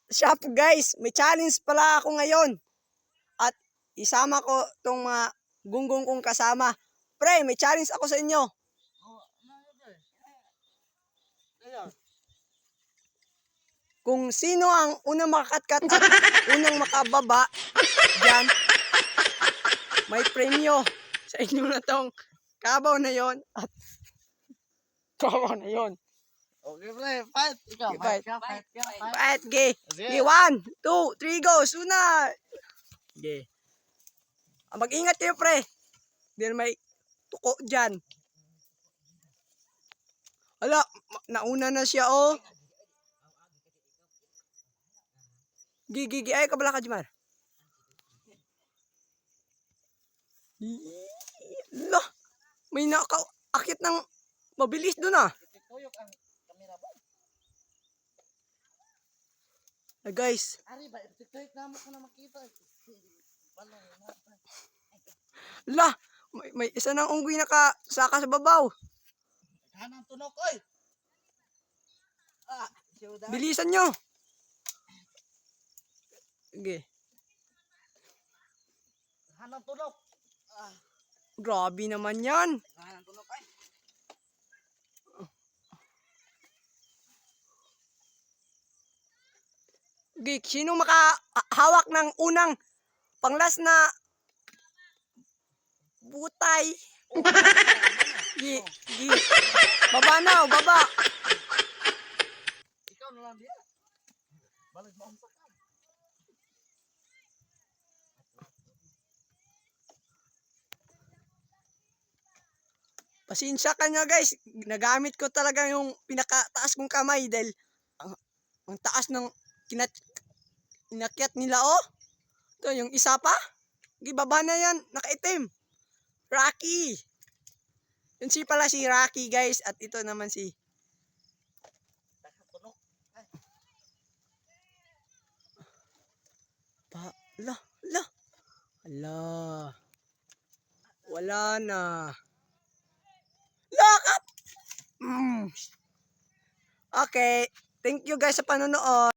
shop guys, may challenge pala ako ngayon. At isama ko tong mga gunggong kong kasama. Pre, may challenge ako sa inyo. Kung sino ang unang makakatkat at unang makababa dyan, may premyo sa inyo na tong kabaw na yon at kabaw na yon. Okay, pre, fight. Ikaw, Okay, fight fight. ka, fight ka, fight. Fight, gay. Sige. Okay, 1, 2, 3, go. Sunod. Okay. Mag-ingat kayo, pre. Dahil may tuko dyan. Ala, nauna na siya, oh. Gigi, ay, kabala ka, Jimar. Ala, may nakaakit ng mabilis doon, ah. Tuyok ang kamera ba? Guys, Ari ba, tuyok na mo ko na makita. Balong na. ala, may isa ng unggoy nakasaka sa babaw. Hanang tunok, oy. Ah, siyuda. Bilisan nyo. Okay. Hanang tunok. Ah, Grabe naman yan. hanang tunok, ay. Okay, sino makahawak ng unang panglas na butay? Gi. Baba na, baba. Ikaw na lang diya. Balik mo ang sakal. Pasensya ka nyo guys. Nagamit ko talaga yung pinakataas kong kamay dahil ang taas ng inakyat nila, oh. Ito, yung isa pa. Baba na yan, nakaitim. Rocky. Yun pala si Rocky guys. At ito naman si Hanang tunok. Ala. Wala na. Lock up! Okay. Thank you guys sa panonood.